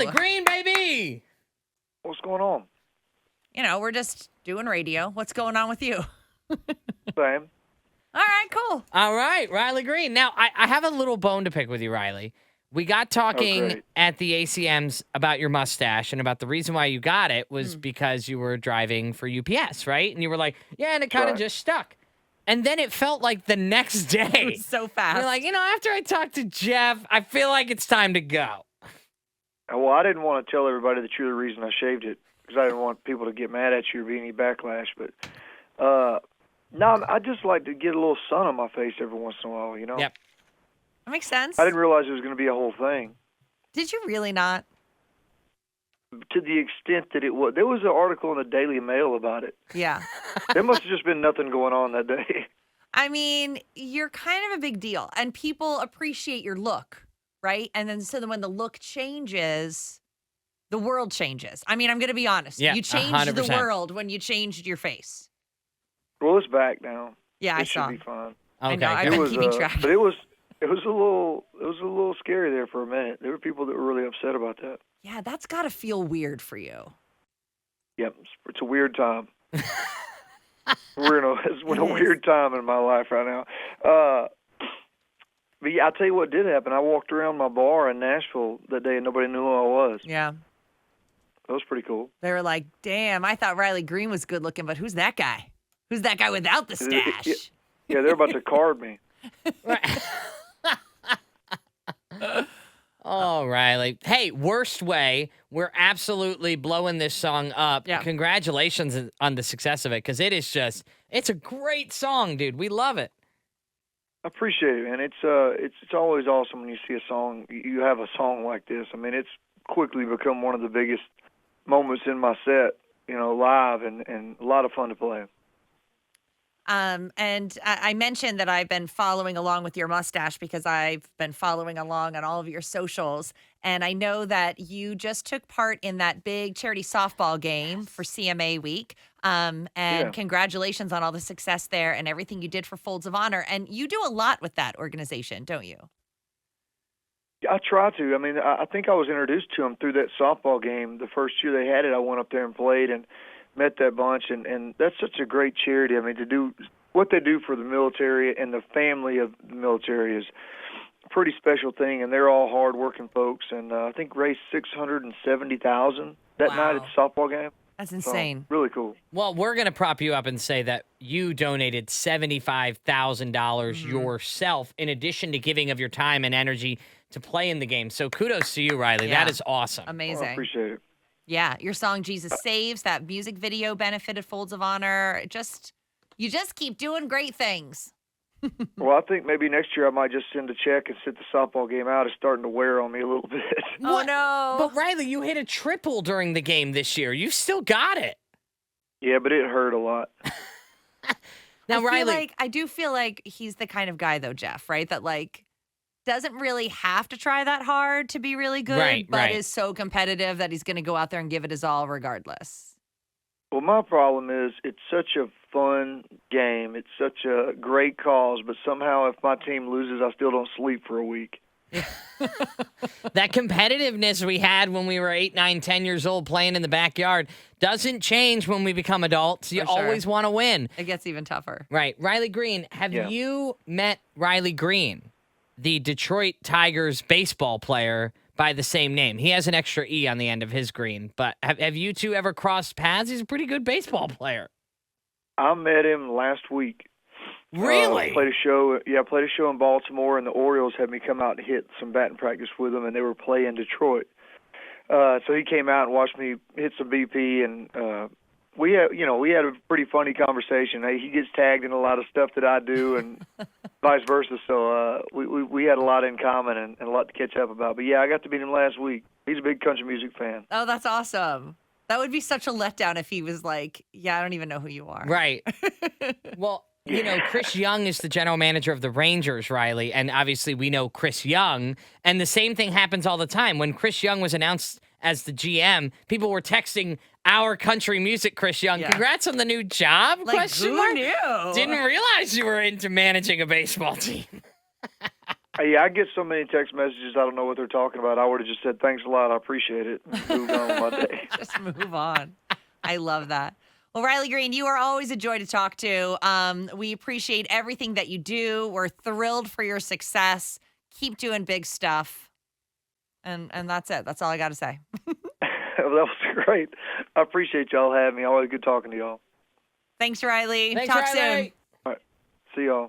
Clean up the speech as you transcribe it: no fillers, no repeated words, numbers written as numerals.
Riley Greene, baby. What's going on? We're just doing radio. What's going on with you? Same. All right, cool. All right, Riley Greene. Now, I have a little bone to pick with you, Riley. We got talking at the ACMs about your mustache, and about the reason why you got it was because you were driving for UPS, right? And you were like, yeah, and it kind of just stuck. And then it felt like the next day. It was so fast. You're like, after I talked to Jeff, I feel like it's time to go. Well, I didn't want to tell everybody that you're the reason I shaved it because I didn't want people to get mad at you or be any backlash. But no, I just like to get a little sun on my face every once in a while, Yep. That makes sense. I didn't realize it was going to be a whole thing. Did you really not? To the extent that it was. There was an article in the Daily Mail about it. Yeah. There must have just been nothing going on that day. I mean, you're kind of a big deal, and people appreciate your look, right? And then when the look changes, the world changes. I mean, I'm going to be honest. Yeah, you changed 100%. the world when you changed your face. Well, it's back now. Yeah, I it saw. should be fine. I know. Okay, I've good. been keeping track. But it was a little scary there for a minute. There were people that were really upset about that. Yeah, that's got to feel weird for you. Yep, it's a weird time. We're in a weird time in my life right now. But yeah, I'll tell you what did happen. I walked around my bar in Nashville that day and nobody knew who I was. Yeah. That was pretty cool. They were like, damn, I thought Riley Greene was good looking, but who's that guy? Who's that guy without the stash? Yeah, they're about to card me. Oh, Riley. Hey, worst way, we're absolutely blowing this song up. Yeah. Congratulations on the success of it, because it's a great song, dude. We love it. I appreciate it, man. It's always awesome when you see a song, you have a song like this. I mean, it's quickly become one of the biggest moments in my set, live, and a lot of fun to play. And I mentioned that I've been following along with your mustache because I've been following along on all of your socials. And I know that you just took part in that big charity softball game for CMA week. Congratulations on all the success there and everything you did for Folds of Honor. And you do a lot with that organization, don't you? I try to. I mean, I think I was introduced to them through that softball game. The first year they had it, I went up there and played and met that bunch, and that's such a great charity. I mean, to do what they do for the military and the family of the military is a pretty special thing, and they're all hard-working folks, and I think raised $670,000 that night at the softball game. That's insane. So, really cool. Well, we're going to prop you up and say that you donated $75,000 yourself in addition to giving of your time and energy to play in the game. So kudos to you, Riley. Yeah. That is awesome. Amazing. I appreciate it. Yeah, your song Jesus Saves, that music video benefited Folds of Honor. You just keep doing great things. Well, I think maybe next year I might just send a check and sit the softball game out. It's starting to wear on me a little bit. Oh, no. But Riley, you hit a triple during the game this year. You still got it. Yeah, but it hurt a lot. Now, Riley, I do feel like he's the kind of guy, though, Jeff, right? That doesn't really have to try that hard to be really good, but is so competitive that he's going to go out there and give it his all regardless. Well, my problem is it's such a fun game. It's such a great cause, but somehow if my team loses, I still don't sleep for a week. that competitiveness we had when we were 8, 9, 10 years old playing in the backyard doesn't change when we become adults. You always want to win. It gets even tougher. Right. Riley Greene, have you met Riley Greene, the Detroit Tigers baseball player by the same name? He has an extra E on the end of his green, but have you two ever crossed paths? He's a pretty good baseball player. I met him last week. Really? Played a show. Yeah, I played a show in Baltimore, and the Orioles had me come out and hit some batting practice with them, and they were playing Detroit. So he came out and watched me hit some BP, and we had a pretty funny conversation. He gets tagged in a lot of stuff that I do, and vice versa. So we had a lot in common and a lot to catch up about. But yeah, I got to meet him last week. He's a big country music fan. Oh, that's awesome. That would be such a letdown if he was like, yeah, I don't even know who you are. Right. Well, Chris Young is the general manager of the Rangers, Riley, and obviously we know Chris Young, and the same thing happens all the time. When Chris Young was announced as the GM, people were texting our country music Chris Young. Yeah. Congrats on the new job? Like, who knew? Didn't realize you were into managing a baseball team. Yeah, I get so many text messages, I don't know what they're talking about. I would have just said, thanks a lot, I appreciate it, and moved on with my day. Just move on. I love that. Well, Riley Greene, you are always a joy to talk to. We appreciate everything that you do. We're thrilled for your success. Keep doing big stuff. And that's it. That's all I got to say. Well, that was great. I appreciate y'all having me. Always good talking to y'all. Thanks, Riley. Thanks, Talk Riley. soon. All right. See y'all.